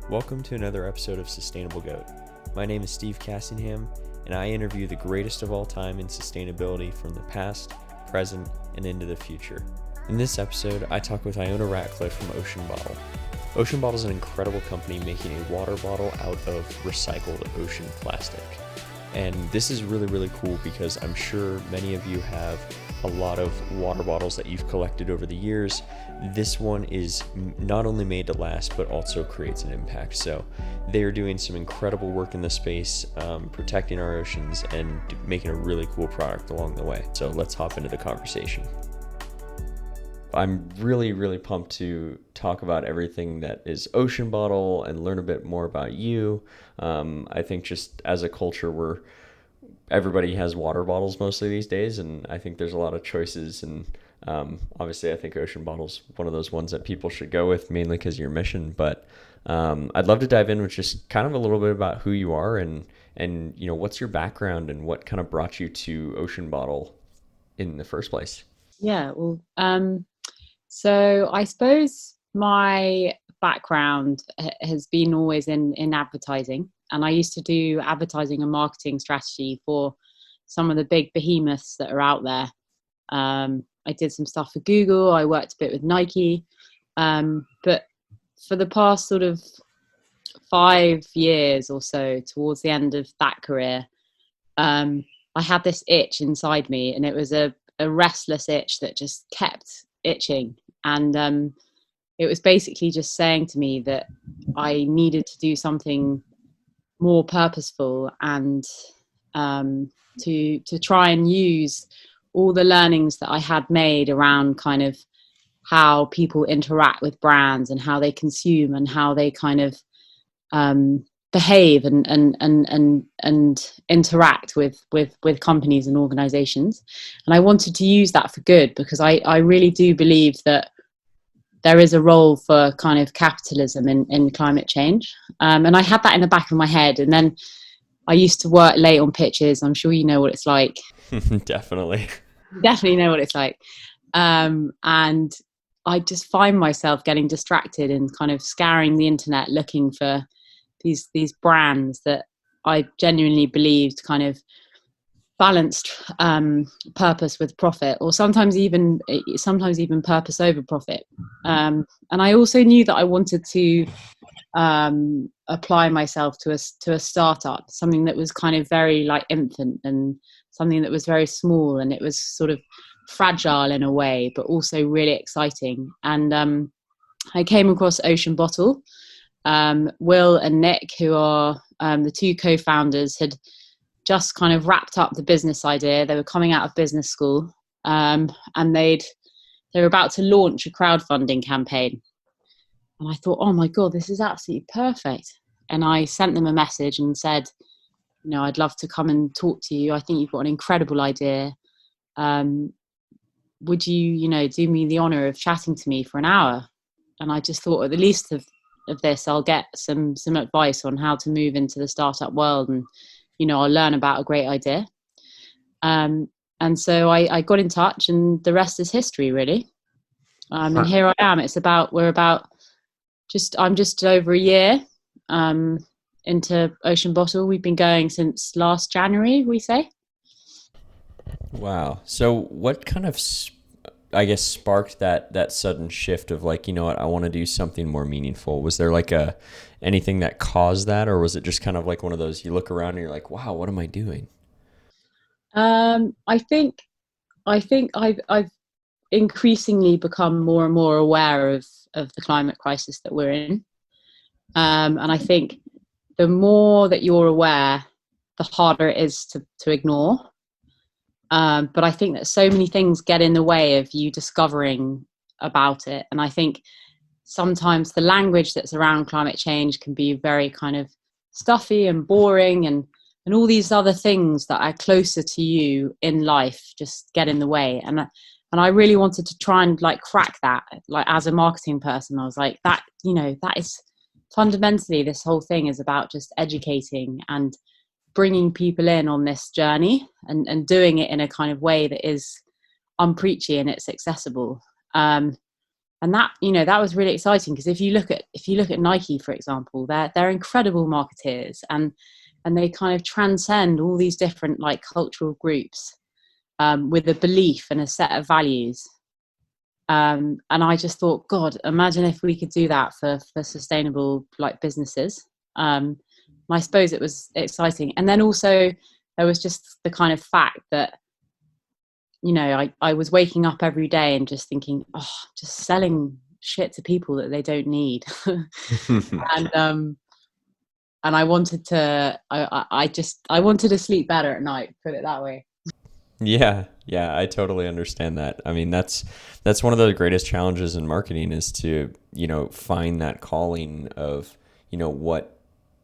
Welcome to another episode of Sustainable Goat. My name is Steve Cassingham, and I interview the greatest of all time in sustainability from the past, present, and into the future. In this episode, I talk with Iona Ratcliffe from Ocean Bottle. Ocean Bottle is an incredible company making a water bottle out of recycled ocean plastic. And this is really cool because I'm sure many of you have a lot of water bottles that you've collected over the years. This one is not only made to last, but also creates an impact. So they are doing some incredible work in this space, protecting our oceans and making a really cool product along the way. So let's hop into the conversation. I'm really pumped to talk about everything that is Ocean Bottle and learn a bit more about you. I think just as a culture, everybody has water bottles mostly these days, and I think there's a lot of choices. And obviously, I think Ocean Bottle's one of those ones that people should go with, mainly because of your mission. But I'd love to dive in with just kind of a little bit about who you are and what's your background and what kind of brought you to Ocean Bottle in the first place. Yeah, well, so I suppose my background has been always in advertising, and I used to do advertising and marketing strategy for some of the big behemoths that are out there. I did some stuff for Google. I worked a bit with Nike, but for the past sort of 5 years or so, towards the end of that career, I had this itch inside me, and it was a restless itch that just kept itching. And it was basically just saying to me that I needed to do something more purposeful and to try and use all the learnings that I had made around kind of how people interact with brands and how they consume and how they kind of behave and interact with companies and organizations. And I wanted to use that for good, because I really do believe that there is a role for kind of capitalism in climate change. And I had that in the back of my head. And then I used to work late on pitches. I'm sure you know what it's like. Definitely. Definitely know what it's like. And I just find myself getting distracted and kind of scouring the internet looking for these brands that I genuinely believed kind of balanced purpose with profit, or sometimes even purpose over profit. And I also knew that I wanted to apply myself to a startup, something that was kind of very like infant, and something that was very small, and it was sort of fragile in a way, but also really exciting. And I came across Ocean Bottle. Will and Nick, who are the two co-founders, had just kind of wrapped up the business idea. They were coming out of business school, and they were about to launch a crowdfunding campaign. And I thought, oh my God, this is absolutely perfect. And I sent them a message and said, I'd love to come and talk to you. I think you've got an incredible idea. Would you, do me the honor of chatting to me for an hour? And I just thought, at the least of this, I'll get some advice on how to move into the startup world, and I'll learn about a great idea. And so I got in touch, and the rest is history, really. And here I am. I'm just over a year into Ocean Bottle. We've been going since last January, we say. Wow. So what kind of, I guess, sparked that sudden shift of like, you know what, I want to do something more meaningful? Was there like anything that caused that, or was it just kind of like one of those, you look around and you're like, wow, what am I doing? I think I've increasingly become more and more aware of the climate crisis that we're in. And I think the more that you're aware, the harder it is to ignore. But I think that so many things get in the way of you discovering about it. And I think sometimes the language that's around climate change can be very kind of stuffy and boring, and all these other things that are closer to you in life just get in the way. And I really wanted to try and like crack that. Like, as a marketing person, I was like, that is fundamentally, this whole thing is about just educating and bringing people in on this journey, and doing it in a kind of way that is unpreachy and it's accessible. And that, that was really exciting, because if you look at Nike, for example, they're incredible marketeers, and they kind of transcend all these different like cultural groups, with a belief and a set of values. And I just thought, God, imagine if we could do that for sustainable like businesses. And I suppose it was exciting. And then also there was just the kind of fact that, I was waking up every day and just thinking, oh, just selling shit to people that they don't need. and and I wanted to, I wanted to sleep better at night, put it that way. Yeah, yeah, I totally understand that. I mean, that's one of the greatest challenges in marketing is to, find that calling of,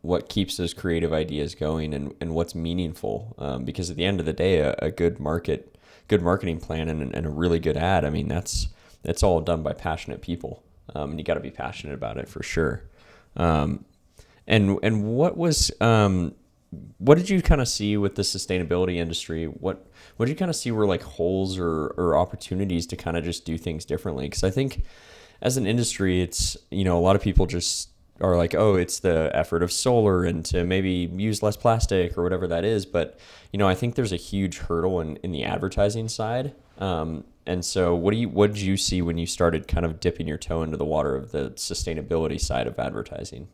what keeps those creative ideas going and what's meaningful. Because at the end of the day, a good marketing plan and a really good ad, I mean, that's all done by passionate people. And you got to be passionate about it for sure. And what did you kind of see with the sustainability industry? What did you kind of see were like holes or opportunities to kind of just do things differently? Because I think as an industry, it's, a lot of people just are like, oh, it's the effort of solar and to maybe use less plastic or whatever that is. But, I think there's a huge hurdle in the advertising side. And so what did you see when you started kind of dipping your toe into the water of the sustainability side of advertising?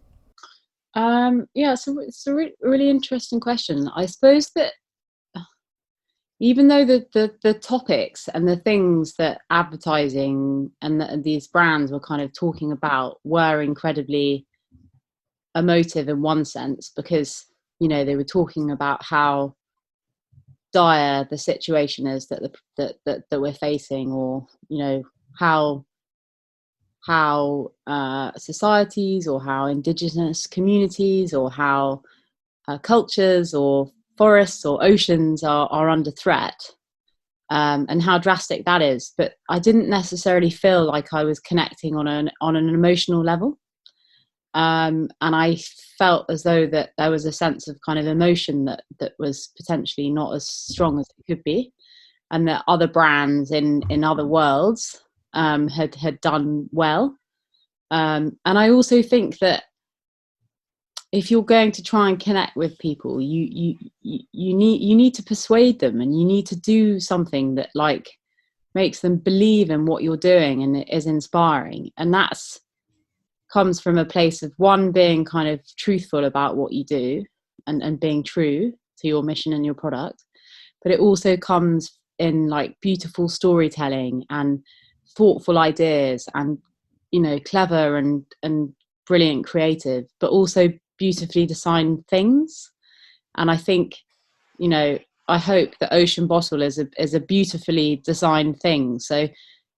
Yeah, so it's a really interesting question. I suppose that even though the topics and the things that advertising and these brands were kind of talking about were incredibly emotive in one sense, because they were talking about how dire the situation is that we're facing, or how societies, or how indigenous communities, or how cultures or forests or oceans are under threat, and how drastic that is. But I didn't necessarily feel like I was connecting on an emotional level. And I felt as though that there was a sense of kind of emotion that was potentially not as strong as it could be, and that other brands in other worlds had done well. And I also think that if you're going to try and connect with people, you need to persuade them, and you need to do something that like makes them believe in what you're doing and it is inspiring. And that's comes from a place of, one, being kind of truthful about what you do, and being true to your mission and your product. But it also comes in like beautiful storytelling and thoughtful ideas, and clever and brilliant creative, but also beautifully designed things. And I think, I hope the Ocean Bottle is a beautifully designed thing. So,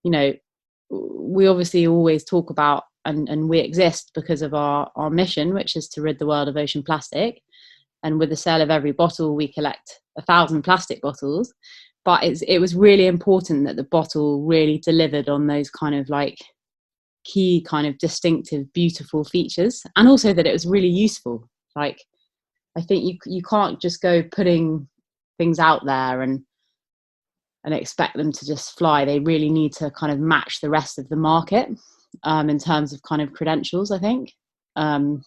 we obviously always talk about, and we exist because of our mission, which is to rid the world of ocean plastic. And with the sale of every bottle, we collect 1,000 plastic bottles. But it was really important that the bottle really delivered on those kind of like key kind of distinctive, beautiful features, and also that it was really useful. Like, I think you can't just go putting things out there and expect them to just fly. They really need to kind of match the rest of the market, in terms of kind of credentials, I think. And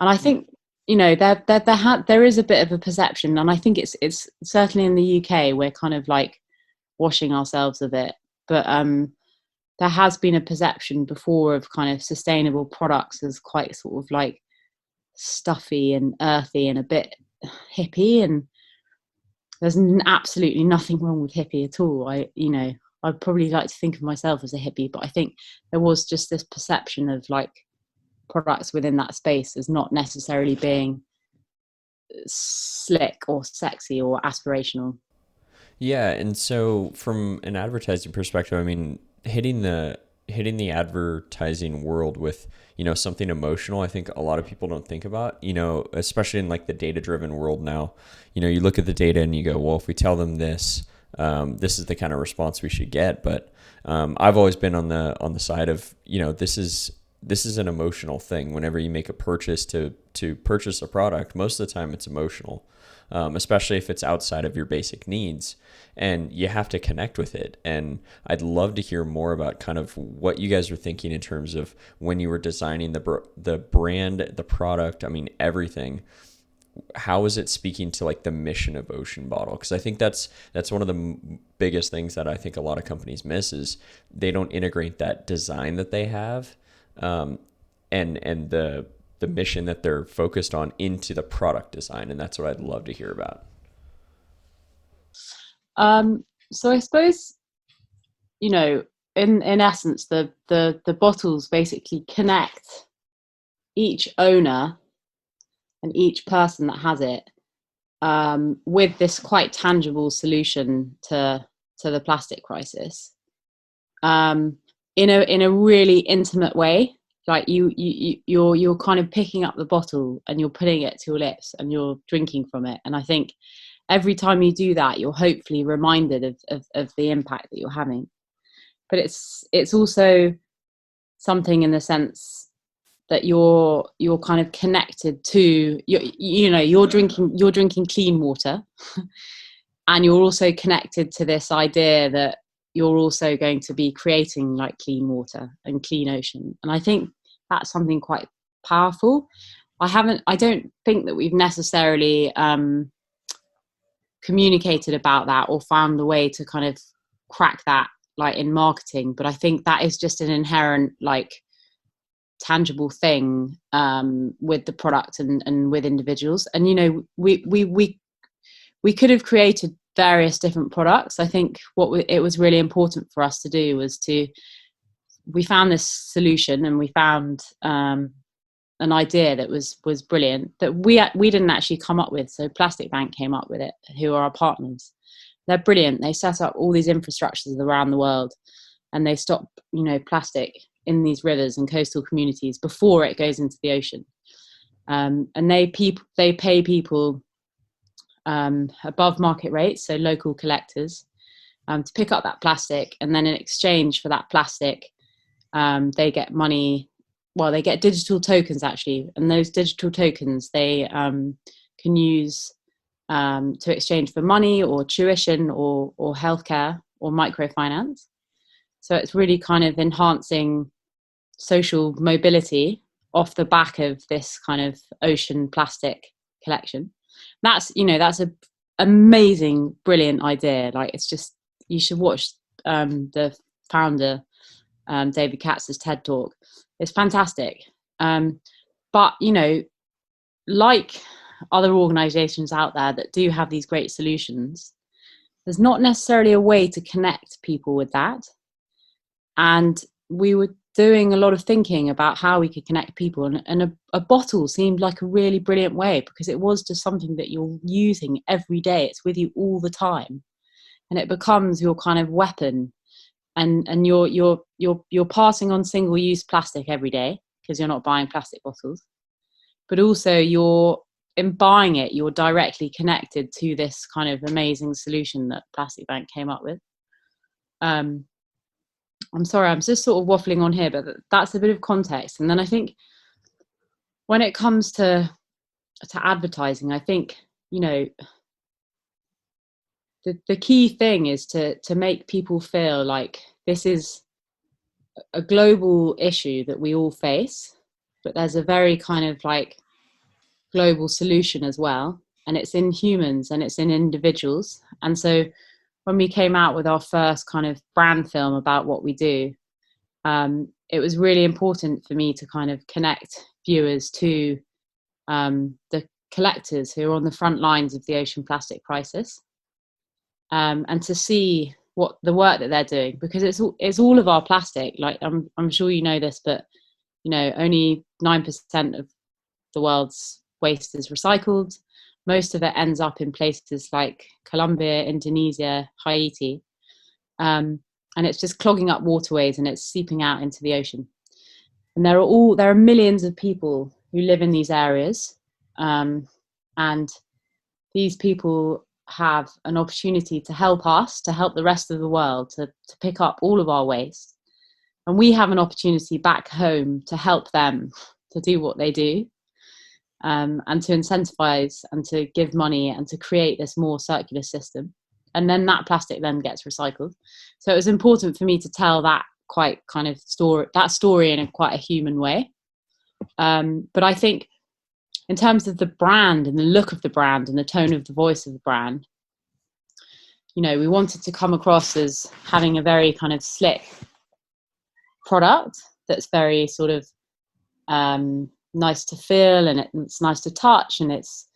I think, there is a bit of a perception, and I think it's certainly in the UK we're kind of like washing ourselves of it. But there has been a perception before of kind of sustainable products as quite sort of like stuffy and earthy and a bit hippie, and there's absolutely nothing wrong with hippie at all. I'd probably like to think of myself as a hippie, but I think there was just this perception of like products within that space as not necessarily being slick or sexy or aspirational. Yeah, and so from an advertising perspective, I mean, hitting the advertising world with, something emotional, I think a lot of people don't think about, especially in like the data-driven world now. You look at the data and you go, well, if we tell them this, this is the kind of response we should get. But I've always been on the side of, this is an emotional thing. Whenever you make a purchase to purchase a product, most of the time it's emotional. especially if it's outside of your basic needs, and you have to connect with it. And I'd love to hear more about kind of what you guys were thinking in terms of when you were designing the brand, the product, I mean, everything. How is it speaking to like the mission of Ocean Bottle? Because I think that's one of the biggest things that I think a lot of companies miss is they don't integrate that design that they have, and the mission that they're focused on into the product design, and that's what I'd love to hear about. So I suppose, you know, in essence, the bottles basically connect each owner and each person that has it, with this quite tangible solution to the plastic crisis, in a really intimate way. Like you're kind of picking up the bottle and you're putting it to your lips and you're drinking from it. And I think every time you do that, you're hopefully reminded of the impact that you're having. But it's also something in the sense that you're kind of connected to, you're drinking clean water, and you're also connected to this idea that you're also going to be creating like clean water and clean ocean. And I think that's something quite powerful. I don't think that we've necessarily communicated about that or found a way to kind of crack that like in marketing, but I think that is just an inherent like tangible thing with the product and with individuals. And we could have created various different products. I think it was really important for us to do was we found this solution, and we found an idea that was brilliant that we didn't actually come up with. So Plastic Bank came up with it, who are our partners. They're brilliant. They set up all these infrastructures around the world, and they stop plastic in these rivers and coastal communities before it goes into the ocean. And they pay people above market rates, so local collectors, to pick up that plastic, and then in exchange for that plastic, they get money. Well, they get digital tokens actually, and those digital tokens they can use to exchange for money or tuition or healthcare or microfinance. So it's really kind of enhancing social mobility off the back of this kind of ocean plastic collection. That's a amazing, brilliant idea. Like, it's just, you should watch the founder, David Katz's TED Talk. It's fantastic. But, like other organizations out there that do have these great solutions, there's not necessarily a way to connect people with that. And we were doing a lot of thinking about how we could connect people, and a bottle seemed like a really brilliant way, because it was just something that you're using every day. It's with you all the time, and it becomes your kind of weapon. And you're passing on single-use plastic every day because you're not buying plastic bottles, but also in buying it, you're directly connected to this kind of amazing solution that Plastic Bank came up with. I'm sorry, I'm just sort of waffling on here, but that's a bit of context. And then I think when it comes to advertising, I think, the key thing is to make people feel like this is a global issue that we all face, but there's a very kind of like global solution as well. And it's in humans and it's in individuals. And so when we came out with our first kind of brand film about what we do, it was really important for me to kind of connect viewers to the collectors who are on the front lines of the ocean plastic crisis, and to see what the work that they're doing, because it's all of our plastic. Like, I'm sure you know this, but only 9% of the world's waste is recycled. Most of it ends up in places like Colombia, Indonesia, Haiti, and it's just clogging up waterways and it's seeping out into the ocean. And there are millions of people who live in these areas, and these people have an opportunity to help us, to help the rest of the world, to pick up all of our waste. And we have an opportunity back home to help them to do what they do. and to incentivize and to give money and to create this more circular system. And then that plastic then gets recycled. So it was important for me to tell that quite kind of story in a quite a human way. But I think in terms of the brand and the look of the brand and the tone of the voice of the brand, we wanted to come across as having a very kind of slick product that's very sort of nice to feel, and it's nice to touch, and it's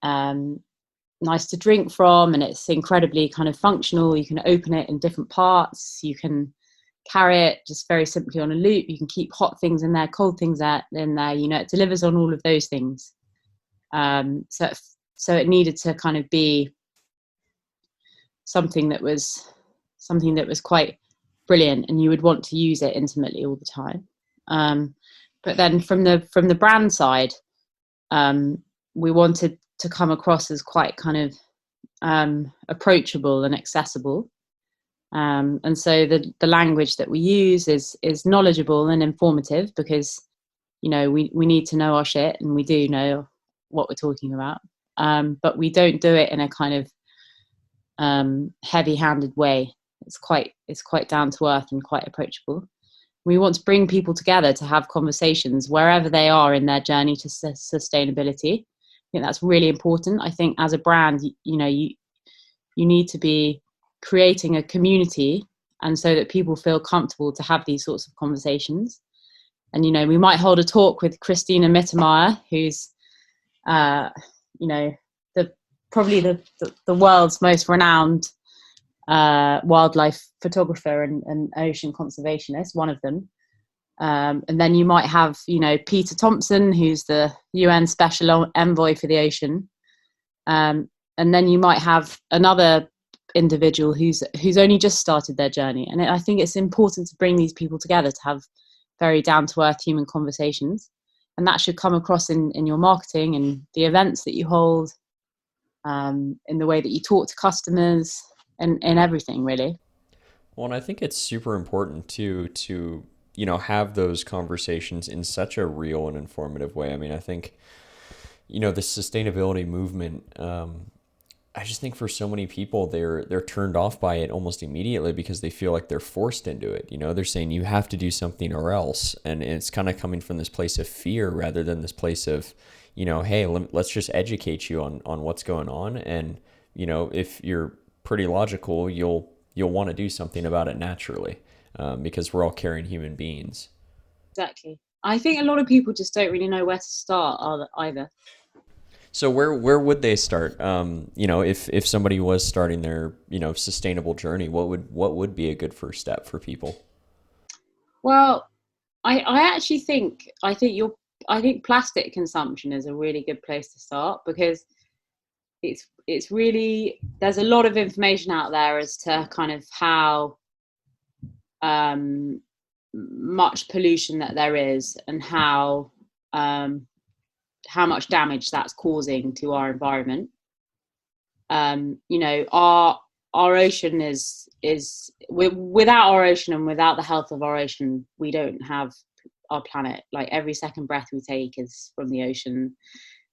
nice to drink from, and it's incredibly kind of functional. You can open it in different parts. You can carry it just very simply on a loop. You can keep hot things in there, cold things in there. It delivers on all of those things. So it needed to kind of be something that was quite brilliant, and you would want to use it intimately all the time. But then from the brand side, we wanted to come across as quite kind of approachable and accessible. And so the language that we use is knowledgeable and informative, because we need to know our shit, and we do know what we're talking about. But we don't do it in a kind of heavy-handed way. It's quite down to earth and quite approachable. We want to bring people together to have conversations wherever they are in their journey to sustainability. I think that's really important. I think as a brand, you need to be creating a community, and so that people feel comfortable to have these sorts of conversations. And we might hold a talk with Christina Mittermeier, who's probably the world's most renowned wildlife photographer and ocean conservationist, one of them. And then you might have, Peter Thompson, who's the UN Special Envoy for the Ocean. And then you might have another individual who's only just started their journey. And I think it's important to bring these people together to have very down-to-earth human conversations. And that should come across in your marketing and the events that you hold, in the way that you talk to customers, and in everything, really. Well, and I think it's super important to have those conversations in such a real and informative way. I mean, I think the sustainability movement, I just think for so many people, they're turned off by it almost immediately because they feel like they're forced into it. They're saying you have to do something or else, and it's kind of coming from this place of fear rather than this place of, hey, let's just educate you on what's going on, and if you're pretty logical, you'll want to do something about it naturally, because we're all caring human beings. Exactly. I think a lot of people just don't really know where to start either. So where would they start? If somebody was starting their sustainable journey, what would be a good first step for people? Well, I actually think plastic consumption is a really good place to start, because it's really, there's a lot of information out there as to kind of how much pollution that there is, and how much damage that's causing to our environment. Our ocean is without our ocean and without the health of our ocean, we don't have our planet. Like, every second breath we take is from the ocean.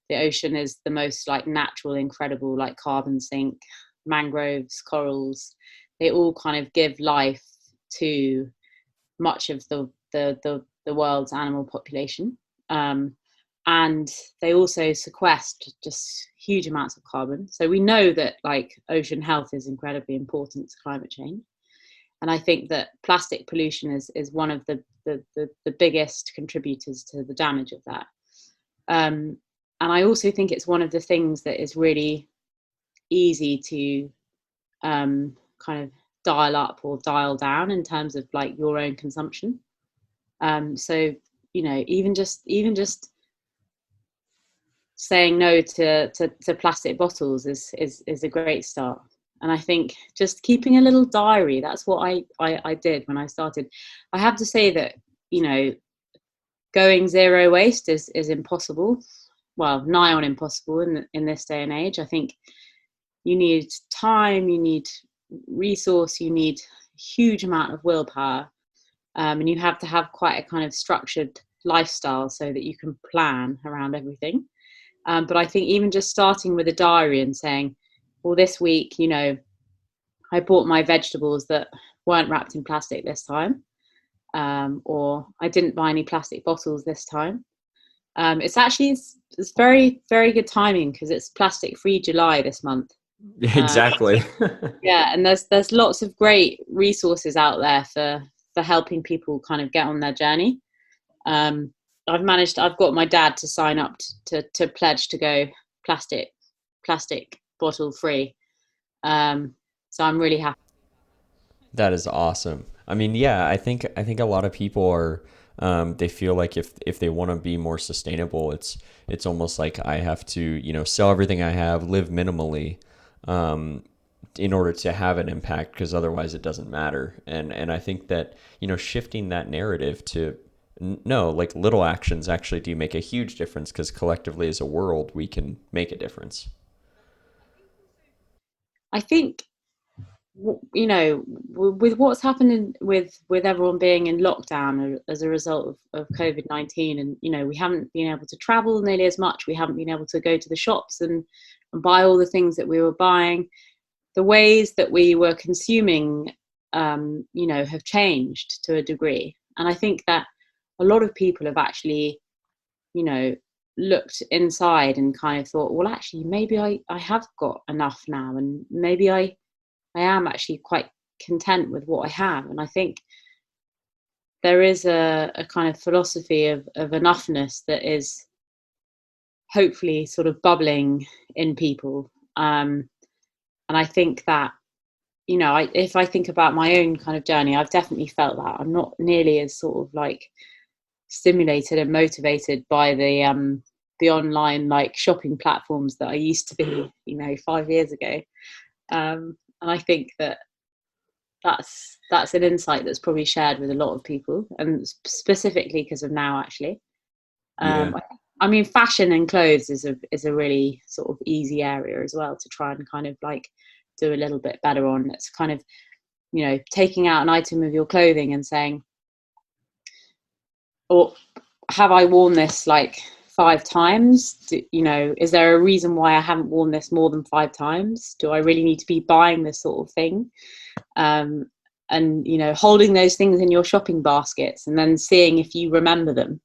The ocean is the most natural, incredible carbon sink. Mangroves, corals, they all kind of give life to much of the world's animal population. And they also sequester just huge amounts of carbon. So we know that ocean health is incredibly important to climate change. And I think that plastic pollution is one of the biggest contributors to the damage of that. And I also think it's one of the things that is really easy to kind of dial up or dial down in terms of your own consumption. So even just saying no to plastic bottles is a great start. And I think just keeping a little diary, that's what I did when I started. I have to say that going zero waste is impossible. Well, nigh on impossible in this day and age. I think you need time, you need resource, you need a huge amount of willpower, and you have to have quite a kind of structured lifestyle so that you can plan around everything. But I think even just starting with a diary and saying, well, this week, I bought my vegetables that weren't wrapped in plastic this time, or I didn't buy any plastic bottles this time. It's very, very good timing because it's plastic free July this month. Um, Exactly. yeah, and there's lots of great resources out there for helping people kind of get on their journey. Um, I've got my dad to sign up to pledge to go plastic plastic bottle free. Um, so I'm really happy. That is awesome. I mean, yeah, I think a lot of people are they feel like if they want to be more sustainable, it's almost like I have to, sell everything I have, live minimally, um, in order to have an impact, because otherwise it doesn't matter. And I think that, shifting that narrative to no, like little actions actually do make a huge difference, because collectively as a world we can make a difference. I think with what's happening with everyone being in lockdown as a result of COVID-19, and we haven't been able to travel nearly as much, we haven't been able to go to the shops and buy all the things that we were buying. The ways that we were consuming have changed to a degree, and I think that a lot of people have actually you know looked inside and kind of thought, well, actually maybe I have got enough now, and maybe I am actually quite content with what I have. And I think there is a kind of philosophy of enoughness that is hopefully sort of bubbling in people. And I think that, if I think about my own kind of journey, I've definitely felt that I'm not nearly as sort of like stimulated and motivated by the online like shopping platforms that I used to be, 5 years ago. And I think that that's an insight that's probably shared with a lot of people, and specifically because of now, actually. Yeah. I mean, fashion and clothes is a really sort of easy area as well to try and kind of like do a little bit better on. It's kind of, taking out an item of your clothing and saying, or have I worn this like 5 times? Is there a reason why I haven't worn this more than 5 times? Do I really need to be buying this sort of thing? um, and holding those things in your shopping baskets and then seeing if you remember them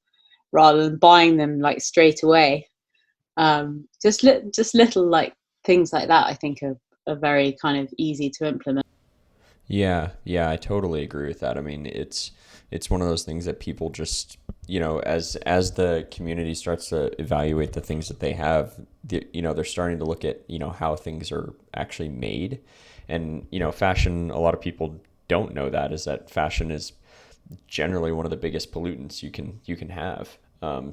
rather than buying them like straight away. Just little like things like that, I think are very kind of easy to implement. Yeah, yeah, I totally agree with that. I mean, it's one of those things that people just, as the community starts to evaluate the things that they have, they're starting to look at, how things are actually made. And, fashion, a lot of people don't know that, is that fashion is generally one of the biggest pollutants you can have.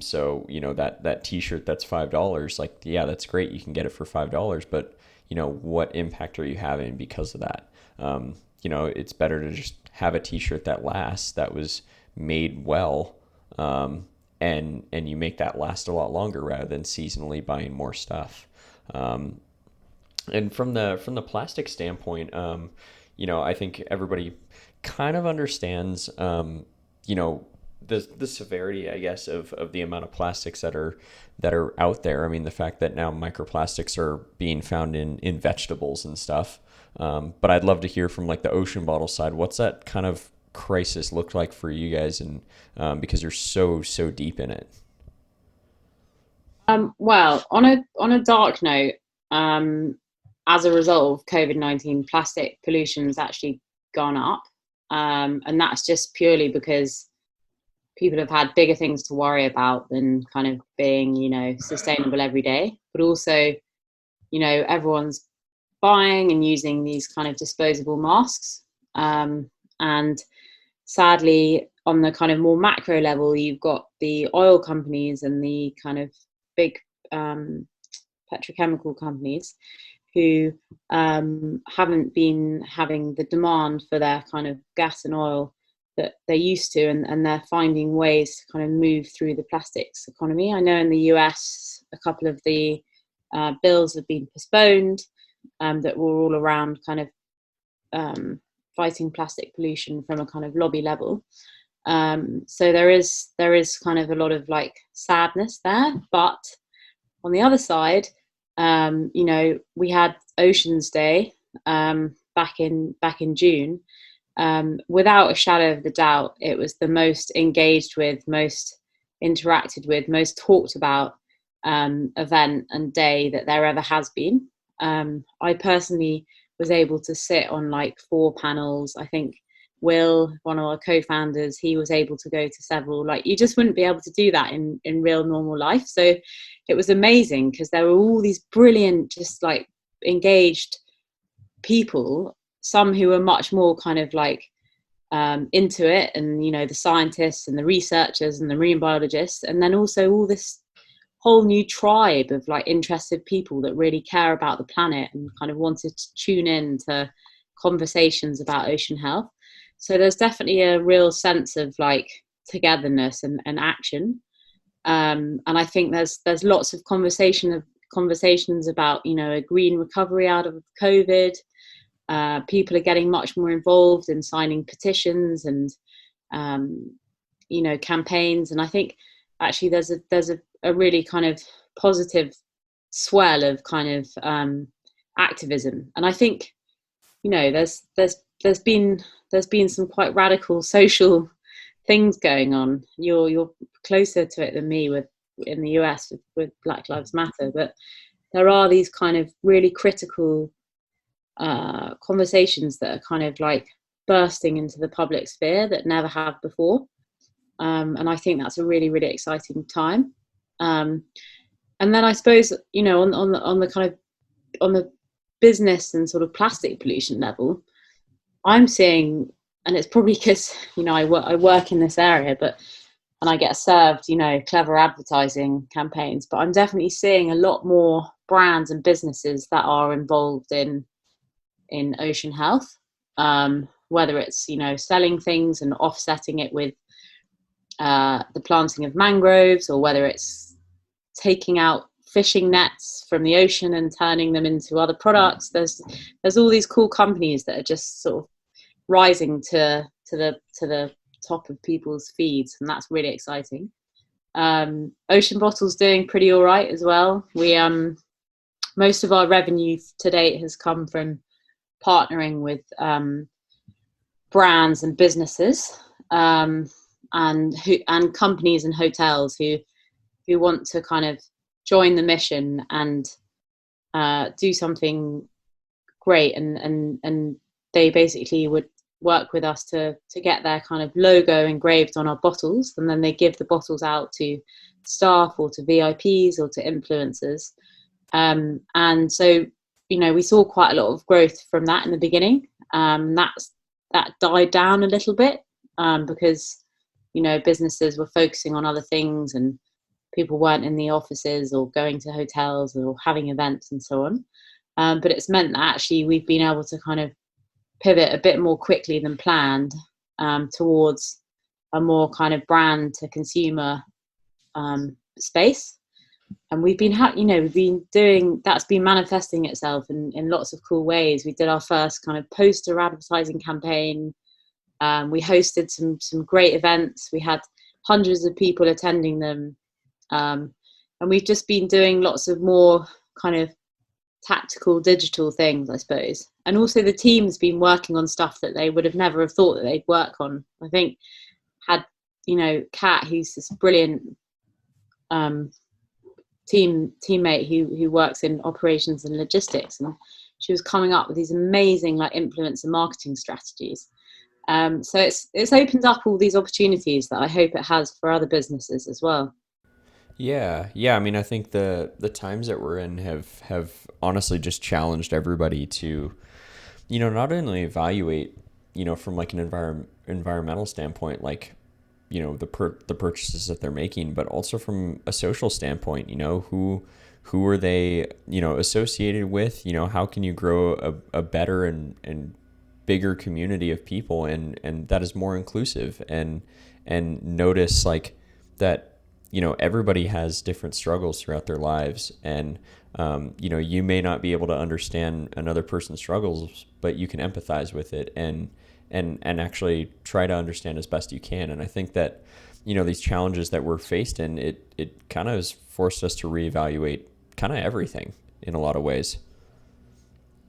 So that T-shirt that's $5, like, yeah, that's great. You can get it for $5, but what impact are you having because of that? It's better to just have a T-shirt that lasts, that was made well, and you make that last a lot longer rather than seasonally buying more stuff. Um, and from the plastic standpoint, I think everybody kind of understands, you know, the severity, I guess, of the amount of plastics that are out there. I mean, the fact that now microplastics are being found in vegetables and stuff. But I'd love to hear from like the ocean bottle side. What's that kind of crisis look like for you guys, and because you're so deep in it? Well, on a dark note, um, as a result of COVID-19, plastic pollution has actually gone up, and that's just purely because people have had bigger things to worry about than kind of being, sustainable every day. But also, everyone's buying and using these kind of disposable masks, and sadly, on the kind of more macro level, you've got the oil companies and the kind of big um, petrochemical companies who haven't been having the demand for their kind of gas and oil that they're used to, and they're finding ways to kind of move through the plastics economy. I know in the US, a couple of the bills have been postponed that were all around kind of fighting plastic pollution from a kind of lobby level. So there is kind of a lot of like sadness there, but on the other side, we had Oceans Day back in June. Without a shadow of the doubt, it was the most engaged with, most interacted with, most talked about event and day that there ever has been. I personally was able to sit on like 4 panels. I think Will, one of our co-founders, he was able to go to several. Like, you just wouldn't be able to do that in real normal life. So it was amazing because there were all these brilliant, just like engaged people, some who were much more kind of like into it, and the scientists and the researchers and the marine biologists, and then also all this whole new tribe of like interested people that really care about the planet and kind of wanted to tune in to conversations about ocean health. So there's definitely a real sense of like togetherness and action. And I think there's lots of conversations about a green recovery out of COVID. People are getting much more involved in signing petitions and campaigns. And I think actually there's a really kind of positive swell of kind of activism. And I think there's been some quite radical social things going on. You're closer to it than me in the US with Black Lives Matter, but there are these kind of really critical conversations that are kind of like bursting into the public sphere that never have before. And I think that's a really, really exciting time. And then I suppose, on the kind of on the business and sort of plastic pollution level, I'm seeing, and it's probably because I work in this area, and I get served clever advertising campaigns, but I'm definitely seeing a lot more brands and businesses that are involved in ocean health, whether it's selling things and offsetting it with the planting of mangroves, or whether it's taking out fishing nets from the ocean and turning them into other products. There's all these cool companies that are just sort of rising to the top of people's feeds, and that's really exciting. Ocean Bottle's doing pretty all right as well. We most of our revenue to date has come from partnering with brands and businesses, and companies and hotels who want to kind of join the mission and do something great, and they basically would work with us to get their kind of logo engraved on our bottles, and then they give the bottles out to staff or to VIPs or to influencers. And so we saw quite a lot of growth from that in the beginning. That died down a little bit because businesses were focusing on other things, and people weren't in the offices or going to hotels or having events and so on. But it's meant that actually we've been able to kind of pivot a bit more quickly than planned towards a more kind of brand to consumer space. And we've been doing, that's been manifesting itself in lots of cool ways. We did our first kind of poster advertising campaign. We hosted some great events. We had hundreds of people attending them. And we've just been doing lots of more kind of tactical digital things, I suppose. And also the team's been working on stuff that they would have never have thought that they'd work on. I think had, Kat, who's this brilliant teammate who works in operations and logistics, and she was coming up with these amazing like influencer marketing strategies. So it's opened up all these opportunities that I hope it has for other businesses as well. Yeah. I mean, I think the times that we're in have honestly just challenged everybody to, not only evaluate, from like an environmental standpoint, like, the purchases that they're making, but also from a social standpoint, who are they, associated with, how can you grow a better and bigger community of people and that is more inclusive, and notice like that, everybody has different struggles throughout their lives, and you may not be able to understand another person's struggles, but you can empathize with it and actually try to understand as best you can. And I think that, these challenges that we're faced in, it kind of has forced us to reevaluate kind of everything in a lot of ways.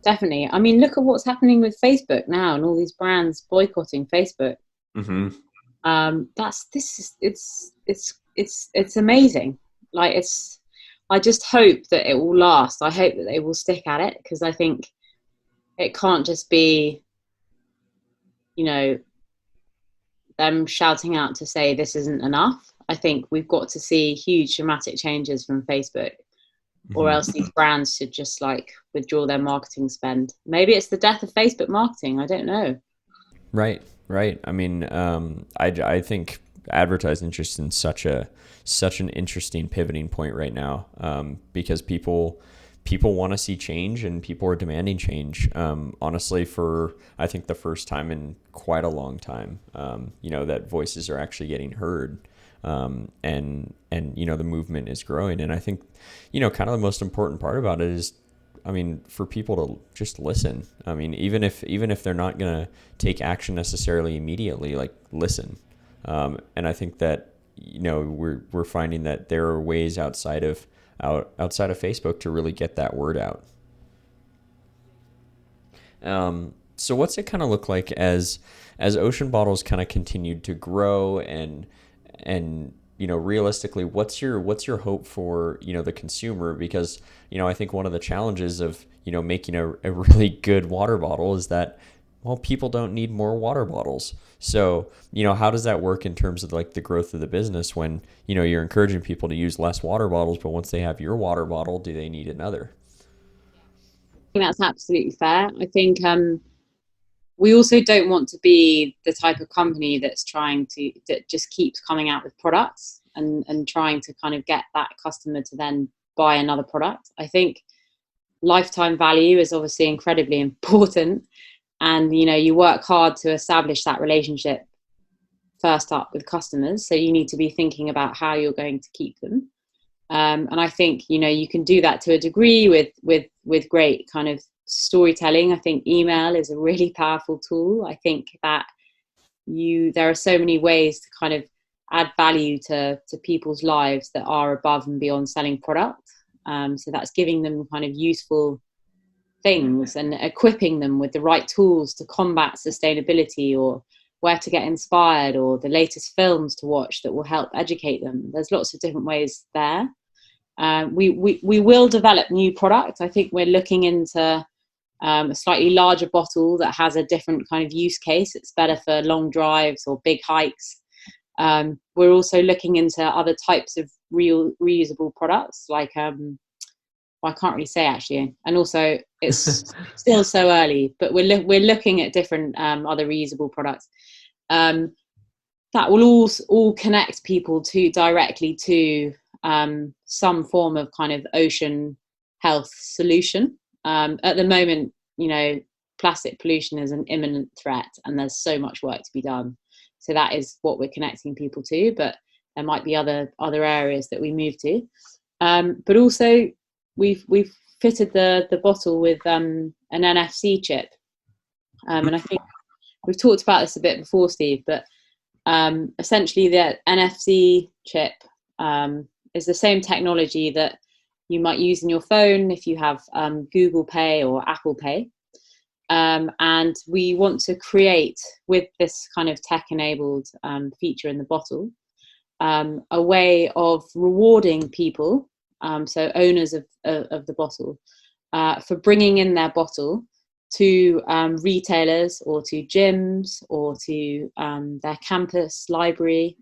Definitely. I mean, look at what's happening with Facebook now and all these brands boycotting Facebook. Mm-hmm. That's this is it's amazing. Like I just hope that it will last. I hope that they will stick at it, because I think it can't just be, you know, them shouting out to say this isn't enough. I think we've got to see huge dramatic changes from Facebook, or Mm-hmm. else these brands should just like withdraw their marketing spend. Maybe it's the death of Facebook marketing. I don't know. Right, right. I mean, I think advertising just in such an interesting pivoting point right now, because people want to see change and people are demanding change. Honestly, for I think the first time in quite a long time, that voices are actually getting heard, and the movement is growing. And I think, kind of the most important part about it is, I mean, for people to just listen. I mean, even if they're not gonna take action necessarily immediately, like listen. And I think that we're finding that there are ways outside of Facebook to really get that word out. So what's it kind of look like as Ocean Bottles kind of continued to grow, and realistically, what's your hope for the consumer? Because I think one of the challenges of making a really good water bottle is that, well, people don't need more water bottles. So how does that work in terms of like the growth of the business when you're encouraging people to use less water bottles, but once they have your water bottle, do they need another? I think that's absolutely fair. I think we also don't want to be the type of company that just keeps coming out with products and trying to kind of get that customer to then buy another product. I think lifetime value is obviously incredibly important, and you work hard to establish that relationship first up with customers, so you need to be thinking about how you're going to keep them. And I think you can do that to a degree with great kind of storytelling. I think email is a really powerful tool. I think that there are so many ways to kind of add value to people's lives that are above and beyond selling product. So that's giving them kind of useful things and equipping them with the right tools to combat sustainability, or where to get inspired, or the latest films to watch that will help educate them. There's lots of different ways there. We will develop new products. I think we're looking into a slightly larger bottle that has a different kind of use case. It's better for long drives or big hikes. We're also looking into other types of reusable products, like well, I can't really say actually. And also, it's still so early, but we're looking at different other reusable products that will all connect people directly to some form of kind of ocean health solution. At the moment, plastic pollution is an imminent threat, and there's so much work to be done. So that is what we're connecting people to, but there might be other areas that we move to. But also, we've fitted the bottle with an NFC chip, and I think we've talked about this a bit before, Steve. But essentially, the NFC chip is the same technology that you might use in your phone if you have Google Pay or Apple Pay. And we want to create, with this kind of tech-enabled feature in the bottle, a way of rewarding people, so owners of the bottle, for bringing in their bottle to retailers or to gyms or to their campus library,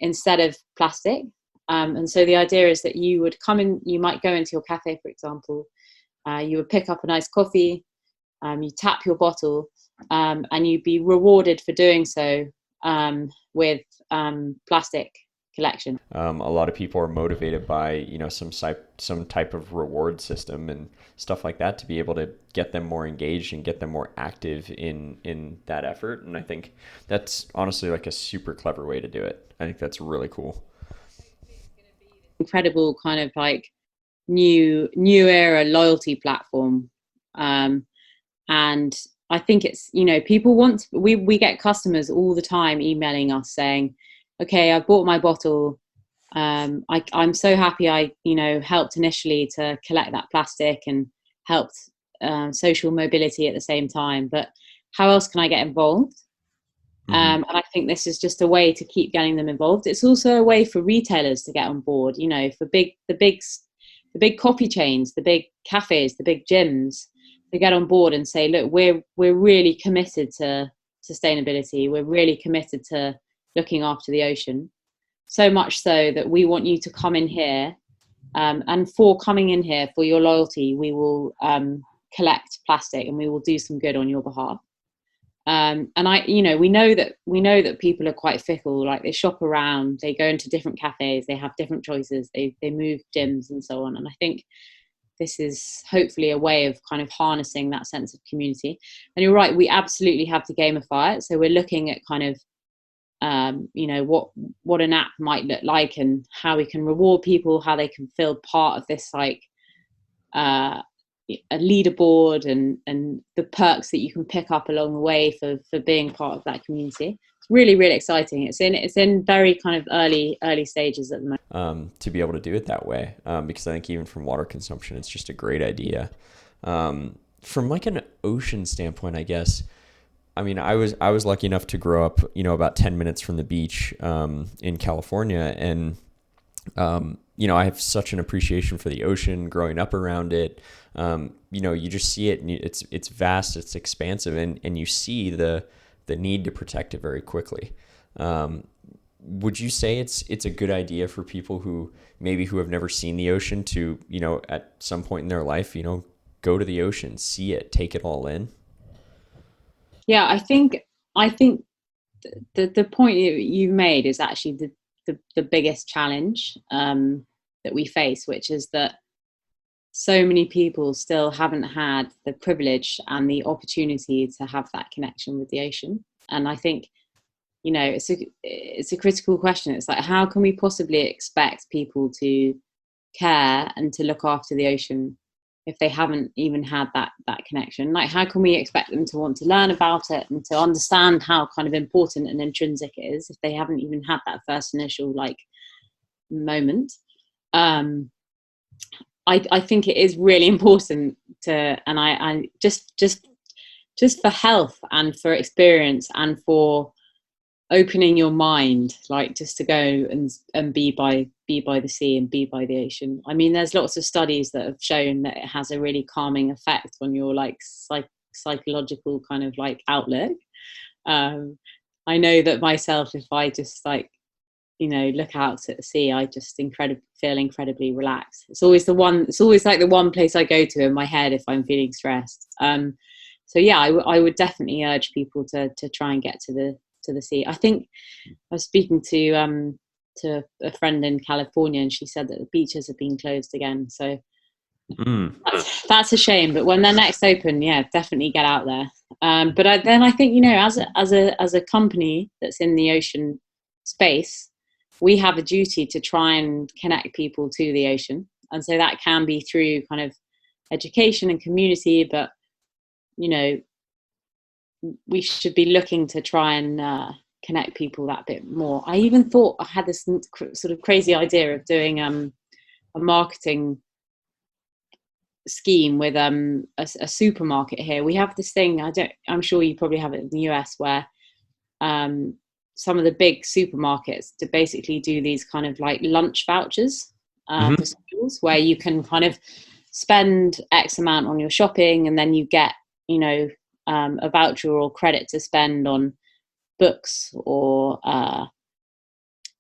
instead of plastic. And so the idea is that you would come in, you might go into your cafe, for example, you would pick up a nice coffee, you tap your bottle, and you'd be rewarded for doing so with plastic collection. A lot of people are motivated by some type of reward system and stuff like that to be able to get them more engaged and get them more active in that effort. And I think that's honestly like a super clever way to do it. I think that's really cool. Incredible kind of like new era loyalty platform, and I think it's people we get customers all the time emailing us saying, okay, I bought my bottle. I'm so happy I, helped initially to collect that plastic and helped social mobility at the same time. But how else can I get involved? And I think this is just a way to keep getting them involved. It's also a way for retailers to get on board. For the big coffee chains, the big cafes, the big gyms, to get on board and say, look, we're really committed to sustainability. We're really committed to looking after the ocean. So much so that we want you to come in here, and for coming in here, for your loyalty, we will collect plastic and we will do some good on your behalf. And we know that people are quite fickle. Like, they shop around, they go into different cafes, they have different choices, they move gyms and so on. And I think this is hopefully a way of kind of harnessing that sense of community. And you're right, we absolutely have to gamify it. So we're looking at kind of what an app might look like, and how we can reward people, how they can feel part of this, like a leaderboard, and the perks that you can pick up along the way for being part of that community. It's really, really exciting. It's in very kind of early stages at the moment. To be able to do it that way, because I think even from water consumption, it's just a great idea. From like an ocean standpoint, I guess, I mean, I was lucky enough to grow up, about 10 minutes from the beach in California. And, I have such an appreciation for the ocean growing up around it. You just see it, and it's vast, it's expansive, and you see the need to protect it very quickly. Would you say it's a good idea for people who have never seen the ocean to, at some point in their life, go to the ocean, see it, take it all in? Yeah, I think the point you made is actually the biggest challenge that we face, which is that so many people still haven't had the privilege and the opportunity to have that connection with the ocean. And I think, it's a critical question. It's like, how can we possibly expect people to care and to look after the ocean if they haven't even had that connection? Like, how can we expect them to want to learn about it and to understand how kind of important and intrinsic it is if they haven't even had that first initial moment? I think it is really important to, and I just for health and for experience and for opening your mind, like, just to go and be by the sea and be by the ocean. I mean, there's lots of studies that have shown that it has a really calming effect on your psychological kind of outlook. I know that myself, if I just look out at the sea, I just feel incredibly relaxed. It's always the one place I go to in my head if I'm feeling stressed. So yeah, I would definitely urge people to try and get to the sea. I think I was speaking to a friend in California, and she said that the beaches have been closed again. So that's a shame. But when they're next open, yeah, definitely get out there. But I think, as a company that's in the ocean space, we have a duty to try and connect people to the ocean, and so that can be through kind of education and community. But we should be looking to try and connect people that bit more. I even thought I had this sort of crazy idea of doing a marketing scheme with a supermarket here. We have this thing, I'm sure you probably have it in the US, where some of the big supermarkets to basically do these kind of lunch vouchers for schools, where you can kind of spend X amount on your shopping, and then you get a voucher or credit to spend on books or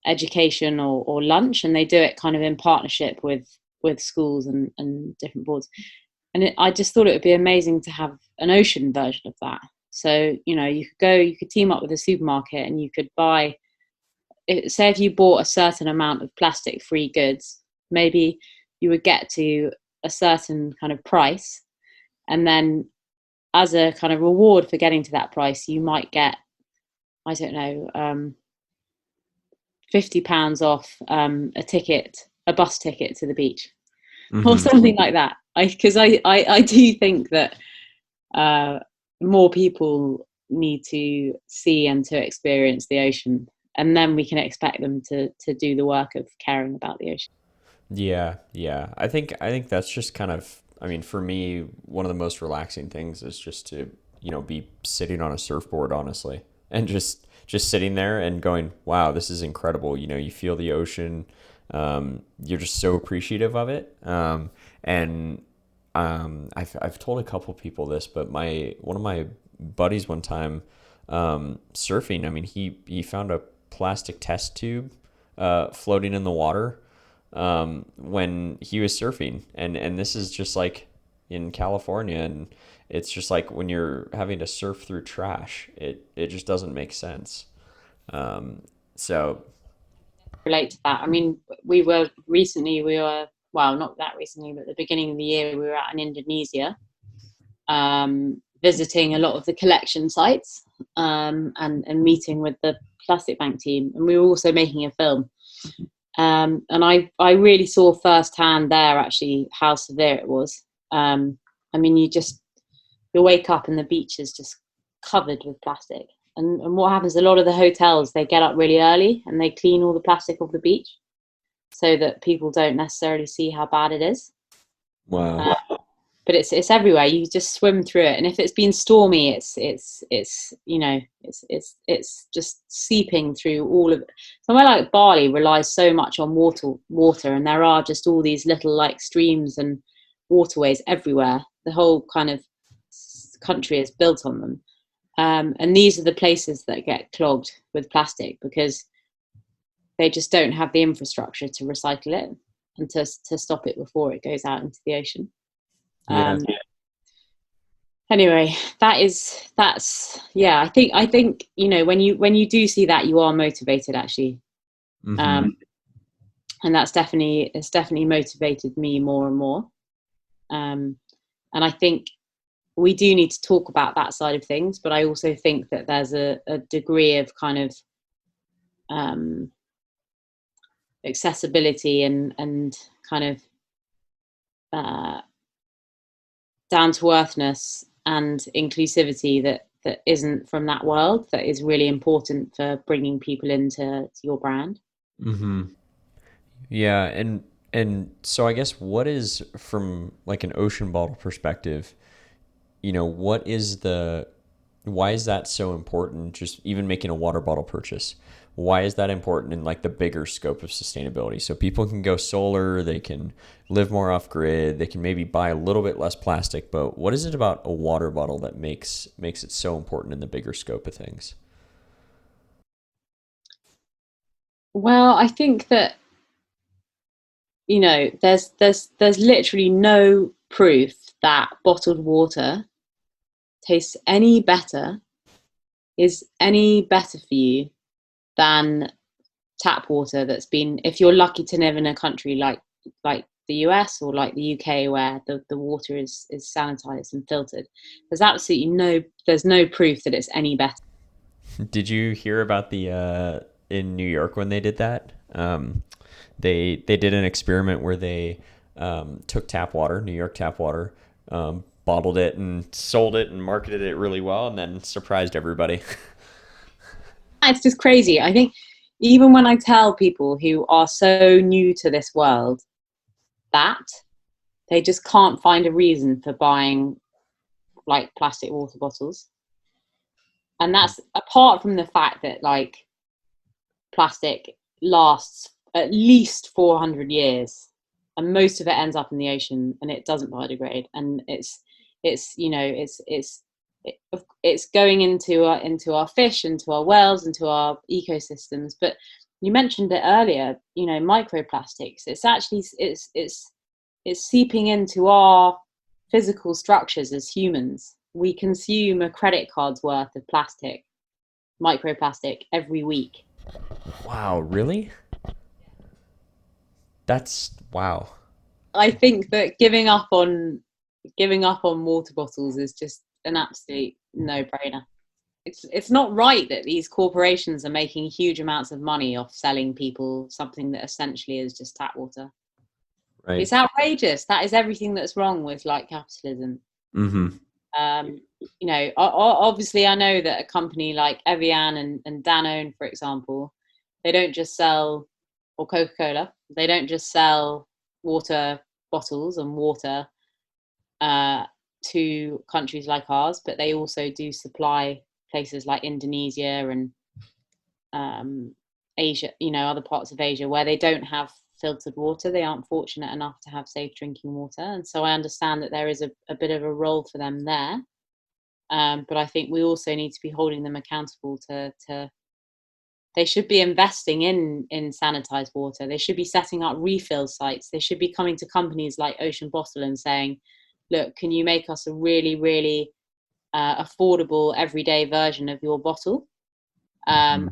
education or lunch. And they do it kind of in partnership with schools and different boards. And I just thought it would be amazing to have an ocean version of that. So, you could team up with a supermarket, and you could buy, say if you bought a certain amount of plastic free goods, maybe you would get to a certain kind of price, and then as a kind of reward for getting to that price, you might get, I don't know, £50 off a bus ticket to the beach, or something like that. Because I do think that more people need to see and to experience the ocean. and then we can expect them to do the work of caring about the ocean. Yeah. I think that's just kind of, I mean, for me, one of the most relaxing things is just to, be sitting on a surfboard, honestly, and just sitting there and going, wow, this is incredible. You feel the ocean. You're just so appreciative of it. And I've told a couple people this, but one of my buddies one time, surfing, I mean, he found a plastic test tube floating in the water when he was surfing, and this is just like in California, and it's just like when you're having to surf through trash, it just doesn't make sense. So Relate to that. I mean, we were well, not that recently, but at the beginning of the year, we were out in Indonesia, visiting a lot of the collection sites, and meeting with the plastic bank team, and we were also making a film. And I really saw firsthand there actually how severe it was. I mean, you wake up and the beach is just covered with plastic. And what happens? A lot of the hotels, they get up really early and they clean all the plastic off the beach so that people don't necessarily see how bad it is. wow. Uh, but it's everywhere. You just swim through it, and if it's been stormy, it's just seeping through all of it. Somewhere like Bali relies so much on water, and there are just all these little like streams and waterways everywhere. The whole kind of country is built on them, and these are the places that get clogged with plastic because they just don't have the infrastructure to recycle it and to stop it before it goes out into the ocean. Yeah. Um, anyway, that's yeah. I think when you do see that, you are motivated actually, Mm-hmm. um, and it's definitely motivated me more and more. And I think we do need to talk about that side of things, but I also think that there's a degree of kind of um, accessibility and kind of uh, down to earthness and inclusivity that isn't from that world, that is really important for bringing people into your brand. Mm-hmm. Yeah, and so I guess what is, from like an ocean bottle perspective, what is the why is that so important, just even making a water bottle purchase? Why is that important in like the bigger scope of sustainability? So people can go solar, they can live more off grid, they can maybe buy a little bit less plastic, but what is it about a water bottle that makes it so important in the bigger scope of things? Well, I think that there's literally no proof that bottled water tastes any better, is any better for you than tap water that's been, if you're lucky to live in a country like the US or like the UK where the water is sanitized and filtered. There's no proof that it's any better. Did you hear about the in New York when they did that? They did an experiment where they took tap water, New York tap water, bottled it and sold it and marketed it really well, and then surprised everybody. It's just crazy. I think even when I tell people who are so new to this world that they just can't find a reason for buying like plastic water bottles. And that's apart from the fact that like plastic lasts at least 400 years and most of it ends up in the ocean and it doesn't biodegrade, and it's going into our fish, into our wells, into our ecosystems. But you mentioned it earlier, microplastics, it's seeping into our physical structures as humans. We consume a credit card's worth of microplastic every week. Wow, really? That's wow. I think that giving up on water bottles is just an absolute no-brainer. It's not right that these corporations are making huge amounts of money off selling people something that essentially is just tap water. Right. It's outrageous. That is everything that's wrong with like capitalism. Mm-hmm. Um, Obviously, I know that a company like Evian and Danone, for example, they don't just sell, or Coca-Cola, they don't just sell water bottles and water to countries like ours, but they also do supply places like Indonesia and Asia, other parts of Asia where they don't have filtered water. They aren't fortunate enough to have safe drinking water. And so I understand that there is a bit of a role for them there. But I think we also need to be holding them accountable to they should be investing in sanitized water. They should be setting up refill sites. They should be coming to companies like Ocean Bottle and saying, look, can you make us a really, really affordable everyday version of your bottle? And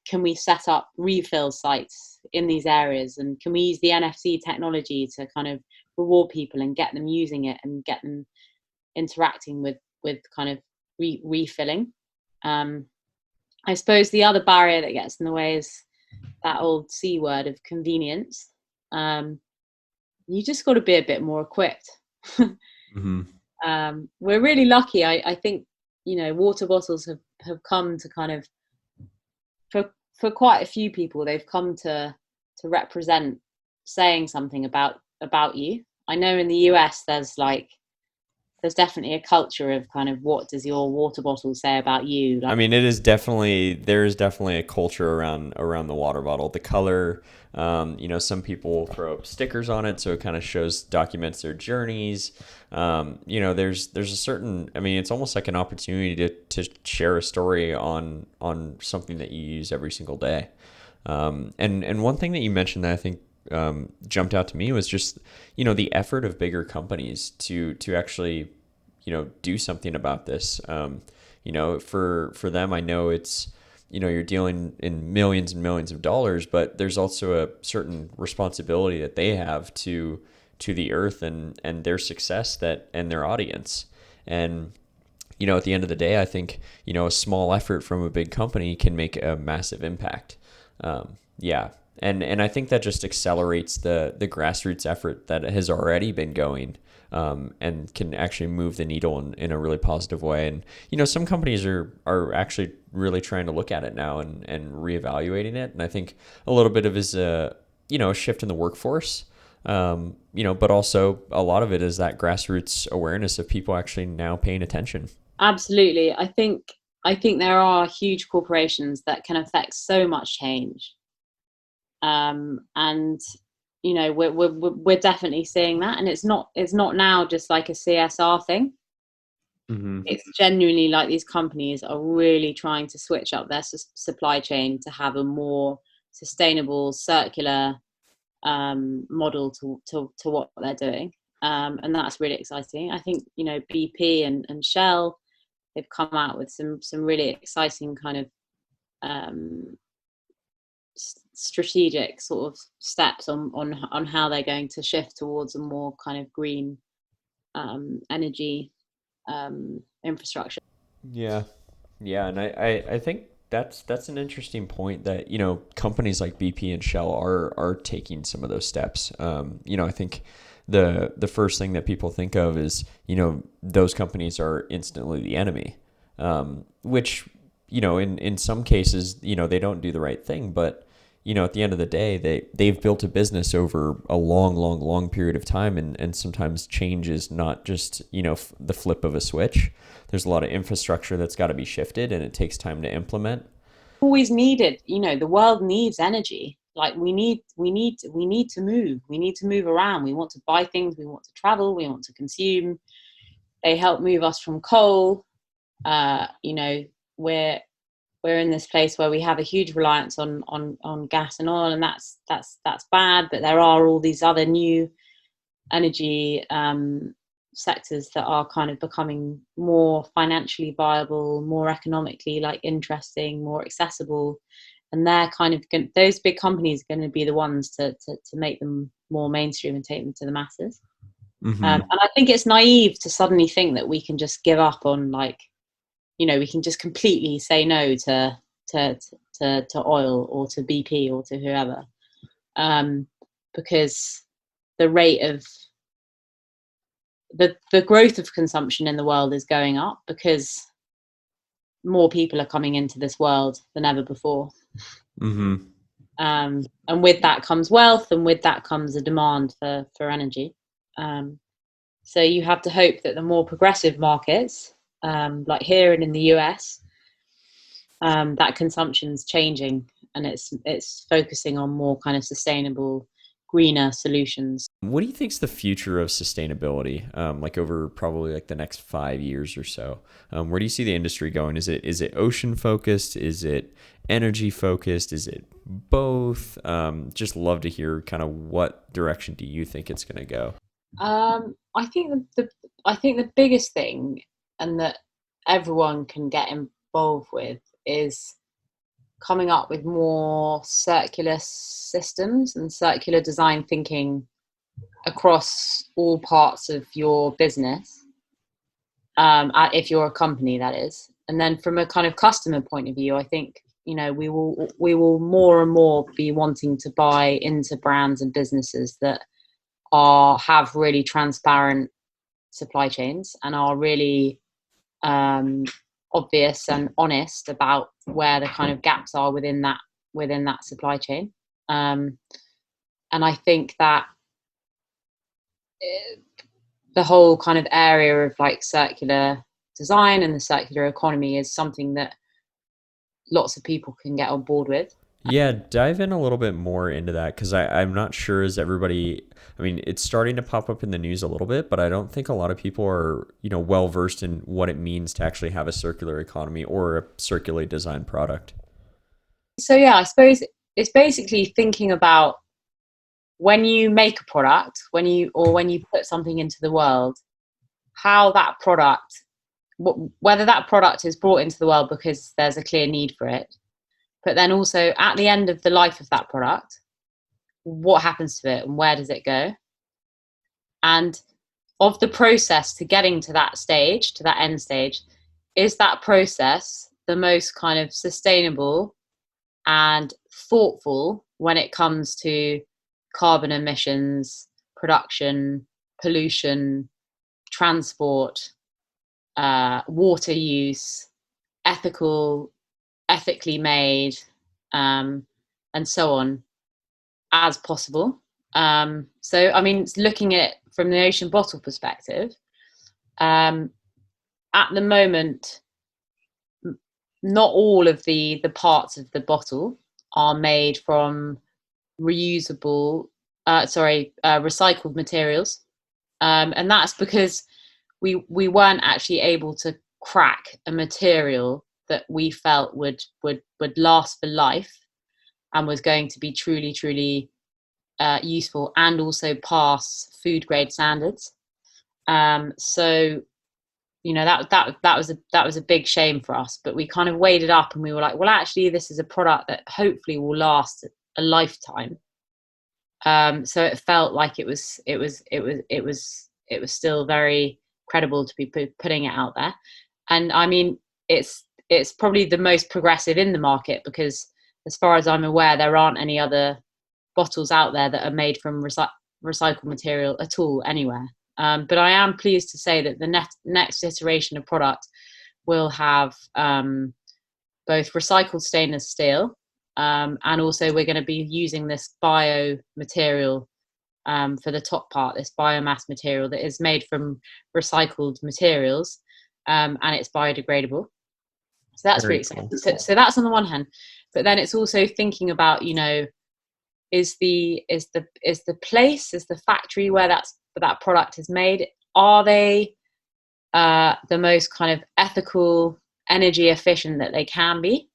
can we set up refill sites in these areas? And can we use the NFC technology to kind of reward people and get them using it and get them interacting with kind of refilling? I suppose the other barrier that gets in the way is that old C word of convenience. You just got to be a bit more equipped. We're really lucky. I think, water bottles have come to kind of, for quite a few people, they've come to represent saying something about you. I know in the US there's definitely a culture of kind of, what does your water bottle say about you? I mean, there is definitely a culture around the water bottle. The color, some people throw up stickers on it, so it kind of documents their journeys. There's a certain, I mean, it's almost like an opportunity to share a story on something that you use every single day. And one thing that you mentioned that I think jumped out to me was just, the effort of bigger companies to actually, do something about this. For them, I know it's, you're dealing in millions and millions of dollars, but there's also a certain responsibility that they have to the earth and their success and their audience. And, at the end of the day, I think, a small effort from a big company can make a massive impact. And I think that just accelerates the grassroots effort that has already been going, and can actually move the needle in a really positive way. And, some companies are actually really trying to look at it now and reevaluating it. And I think a little bit of it is a shift in the workforce, but also a lot of it is that grassroots awareness of people actually now paying attention. Absolutely. I think there are huge corporations that can affect so much change. And we're definitely seeing that, and it's not now just like a CSR thing. It's genuinely like these companies are really trying to switch up their supply chain to have a more sustainable, circular model to what they're doing, and that's really exciting. I think BP and Shell, they've come out with some really exciting kind of strategic sort of steps on how they're going to shift towards a more kind of green energy infrastructure. Yeah, and I think that's an interesting point that companies like BP and Shell are taking some of those steps. I think the first thing that people think of is those companies are instantly the enemy, which in some cases they don't do the right thing, but at the end of the day, they've built a business over a long period of time, and sometimes change is not just the flip of a switch. There's a lot of infrastructure that's got to be shifted, and it takes time to implement. Always needed. The world needs energy. Like we need to move. We need to move around. We want to buy things. We want to travel. We want to consume. They help move us from coal. We're in this place where we have a huge reliance on gas and oil, and that's bad. But there are all these other new energy sectors that are kind of becoming more financially viable, more economically interesting, more accessible, and they're kind of those big companies are going to be the ones to make them more mainstream and take them to the masses. And I think it's naive to suddenly think that we can just give up on we can just completely say no to oil or to BP or to whoever, because the rate of the growth of consumption in the world is going up because more people are coming into this world than ever before. And with that comes wealth, and with that comes a demand for energy. So you have to hope that the more progressive markets, like here and in the US, that consumption's changing, and it's focusing on more kind of sustainable, greener solutions. What do you think's the future of sustainability? Like over probably like the next 5 years or so, where do you see the industry going? Is it ocean focused? Is it energy focused? Is it both? Just love to hear kind of what direction do you think it's going to go? I think the biggest thing, and that everyone can get involved with, is coming up with more circular systems and circular design thinking across all parts of your business, if you're a company, that is. And then from a kind of customer point of view, I think, we will more and more be wanting to buy into brands and businesses that have really transparent supply chains and are really obvious and honest about where the kind of gaps are within that supply chain. And I think that the whole kind of area of like circular design and the circular economy is something that lots of people can get on board with. Yeah, dive in a little bit more into that because I'm not sure as everybody. I mean, it's starting to pop up in the news a little bit, but I don't think a lot of people are, well versed in what it means to actually have a circular economy or a circularly designed product. So yeah, I suppose it's basically thinking about when you make a product, when you put something into the world, how that product, whether that product is brought into the world because there's a clear need for it, but then also at the end of the life of that product, what happens to it and where does it go? And of the process to getting to that stage, to that end stage, is that process the most kind of sustainable and thoughtful when it comes to carbon emissions, production, pollution, transport, water use, ethically made, and so on, as possible. So, I mean, looking at it from the ocean bottle perspective, at the moment, not all of the parts of the bottle are made from recycled materials, and that's because we weren't actually able to crack a material that we felt would last for life and was going to be truly useful and also pass food grade standards. So that was a big shame for us, but we kind of weighed it up and we were like, well, actually, this is a product that hopefully will last a lifetime. So it felt like it was still very credible to be putting it out there. And I mean, it's probably the most progressive in the market because, as far as I'm aware, there aren't any other bottles out there that are made from recycled material at all anywhere. But I am pleased to say that the next iteration of product will have both recycled stainless steel, and also we're going to be using this bio material for the top part, this biomass material that is made from recycled materials, and it's biodegradable. So that's Very really exciting. cool. So that's on the one hand, but then it's also thinking about, is the factory where that product is made, are they the most kind of ethical, energy efficient that they can be?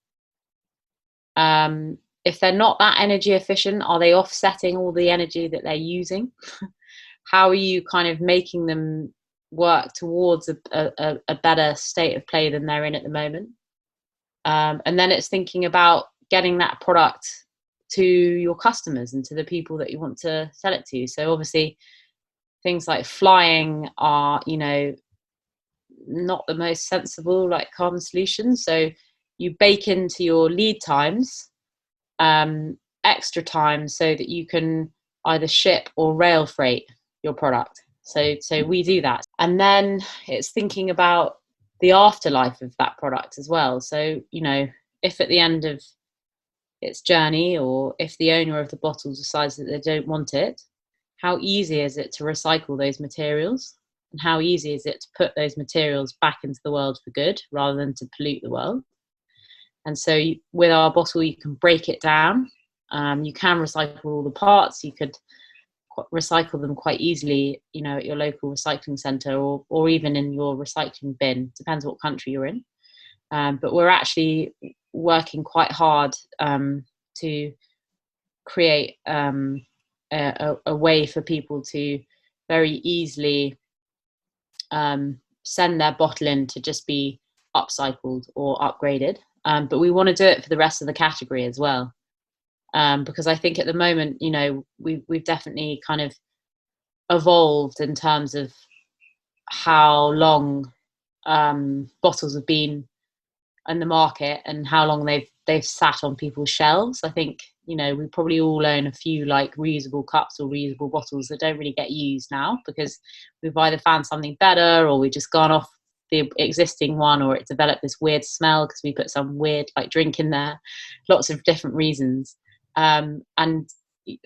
If they're not that energy efficient, are they offsetting all the energy that they're using? How are you kind of making them work towards a better state of play than they're in at the moment? And then it's thinking about getting that product to your customers and to the people that you want to sell it to. So obviously things like flying are, not the most sensible like carbon solutions. So you bake into your lead times extra time so that you can either ship or rail freight your product. So we do that. And then it's thinking about the afterlife of that product as well. So, if at the end of its journey, or if the owner of the bottle decides that they don't want it, how easy is it to recycle those materials? And how easy is it to put those materials back into the world for good rather than to pollute the world? And so with our bottle, you can break it down. You can recycle all the parts. You could recycle them quite easily, at your local recycling centre, or even in your recycling bin. Depends what country you're in. But we're actually working quite hard to create a way for people to very easily send their bottle in to just be upcycled or upgraded. But we want to do it for the rest of the category as well. Because I think at the moment, we've definitely kind of evolved in terms of how long bottles have been in the market and how long they've sat on people's shelves. I think we probably all own a few like reusable cups or reusable bottles that don't really get used now because we've either found something better or we've just gone off the existing one, or it developed this weird smell because we put some weird like drink in there. Lots of different reasons, and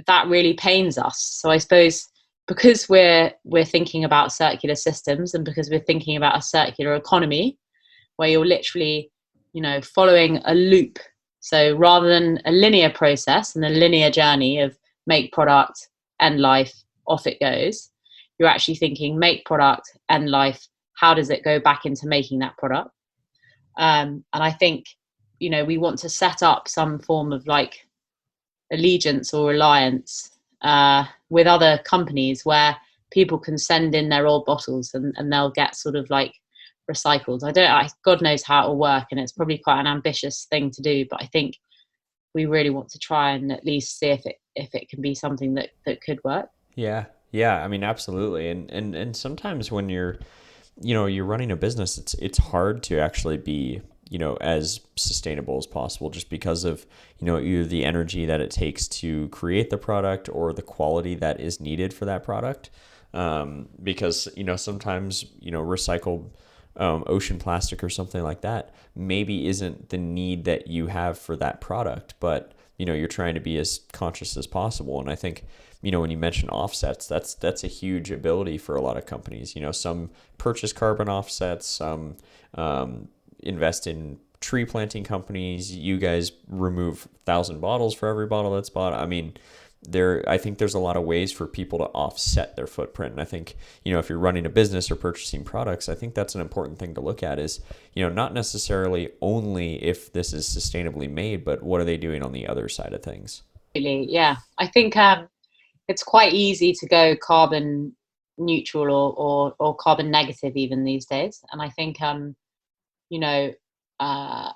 that really pains us. So I suppose because we're thinking about circular systems, and because we're thinking about a circular economy where you're literally following a loop. So rather than a linear process and a linear journey of make product, end life, off it goes, you're actually thinking make product, end life, how does it go back into making that product? And I think, we want to set up some form of like allegiance or alliance with other companies where people can send in their old bottles and they'll get sort of like recycled. God knows how it will work, and it's probably quite an ambitious thing to do, but I think we really want to try and at least see if it can be something that could work. Yeah, I mean, absolutely. And sometimes when you're running a business, it's hard to actually be as sustainable as possible, just because of either the energy that it takes to create the product or the quality that is needed for that product. Because sometimes recycled ocean plastic or something like that maybe isn't the need that you have for that product, but you're trying to be as conscious as possible. And I think when you mention offsets, that's a huge ability for a lot of companies. Some purchase carbon offsets, some invest in tree planting companies. You guys remove 1,000 bottles for every bottle that's bought. I mean, I think there's a lot of ways for people to offset their footprint. And I think, if you're running a business or purchasing products, I think that's an important thing to look at is, not necessarily only if this is sustainably made, but what are they doing on the other side of things? Yeah, I think it's quite easy to go carbon neutral or carbon negative even these days. And I think, uh,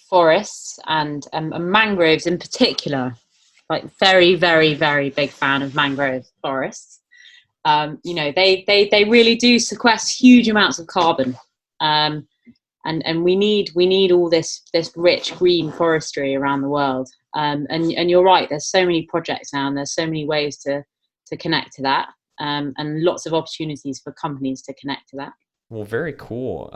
forests and mangroves in particular, like very, very, very big fan of mangrove forests. They really do sequester huge amounts of carbon. And we need all this rich green forestry around the world. And you're right, there's so many projects now and there's so many ways to connect to that, and lots of opportunities for companies to connect to that. Well, very cool.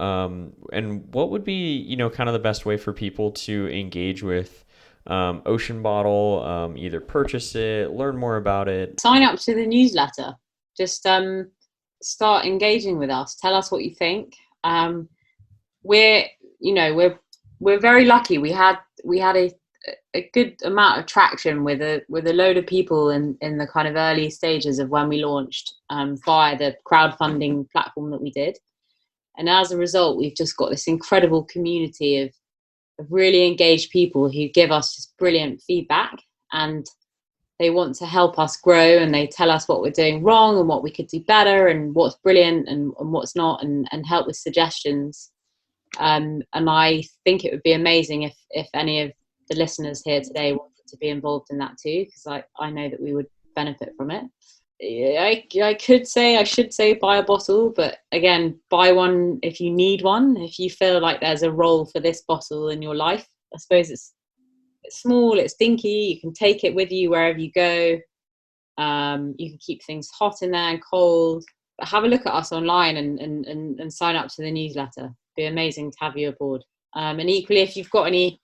And what would be, kind of the best way for people to engage with Ocean Bottle, either purchase it, learn more about it? Sign up to the newsletter. Just start engaging with us. Tell us what you think. We're very lucky. We had a good amount of traction with a load of people in the kind of early stages of when we launched via the crowdfunding platform that we did. And as a result, we've just got this incredible community of really engaged people who give us just brilliant feedback, and they want to help us grow, and they tell us what we're doing wrong and what we could do better and what's brilliant and what's not, and help with suggestions. And I think it would be amazing if any of the listeners here today wanted to be involved in that too, because I know that we would benefit from it. I should say buy a bottle, but again, buy one if you need one. If you feel like there's a role for this bottle in your life, I suppose it's small, it's dinky, you can take it with you wherever you go. You can keep things hot in there and cold. But have a look at us online and sign up to the newsletter. It'd be amazing to have you aboard. And equally, if you've got any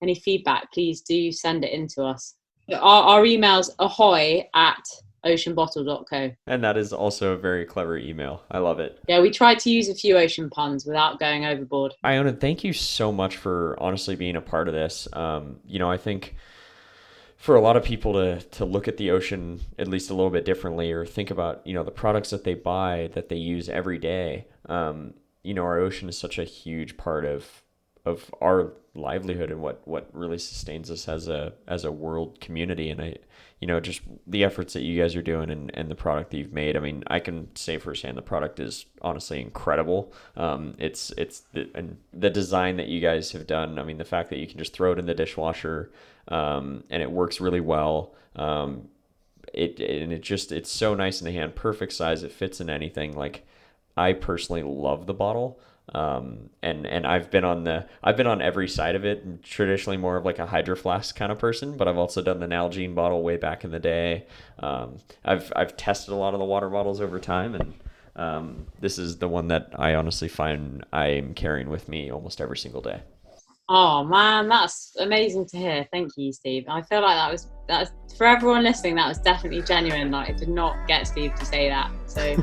any feedback, please do send it in to us. Our email's ahoy@oceanbottle.co. And that is also a very clever email. I love it. Yeah, we tried to use a few ocean puns without going overboard. Iona, thank you so much for honestly being a part of this. I think for a lot of people to look at the ocean at least a little bit differently, or think about, the products that they buy that they use every day. Our ocean is such a huge part of our livelihood and what really sustains us as a world community. And just the efforts that you guys are doing, and the product that you've made. I mean, I can say firsthand the product is honestly incredible. It's the design that you guys have done. I mean, the fact that you can just throw it in the dishwasher, and it works really well. It's so nice in the hand, perfect size. It fits in anything. Like, I personally love the bottle. And I've been on every side of it. I'm traditionally more of like a Hydro Flask kind of person, but I've also done the Nalgene bottle way back in the day. I've tested a lot of the water bottles over time, and this is the one that I honestly find I'm carrying with me almost every single day. Oh man, that's amazing to hear. Thank you, Steve. I feel like that was for everyone listening, that was definitely genuine. Like, I did not get Steve to say that. So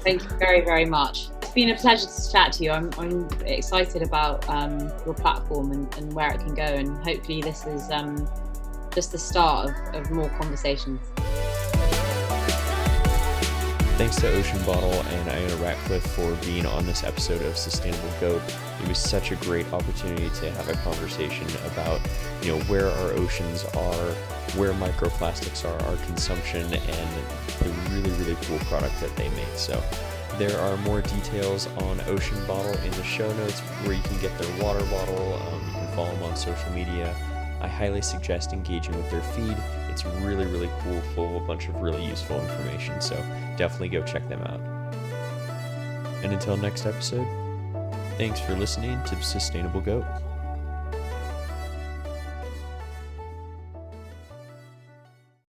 thank you very, very much. It's been a pleasure to chat to you. I'm excited about your platform and where it can go, and hopefully this is just the start of more conversations. Thanks to Ocean Bottle and Iona Ratcliffe for being on this episode of Sustainable Goat. It was such a great opportunity to have a conversation about, where our oceans are, where microplastics are, our consumption, and the really, really cool product that they make. So there are more details on Ocean Bottle in the show notes, where you can get their water bottle. You can follow them on social media. I highly suggest engaging with their feed. It's really, really cool, full of a bunch of really useful information. So definitely go check them out. And until next episode, thanks for listening to Sustainable Goat.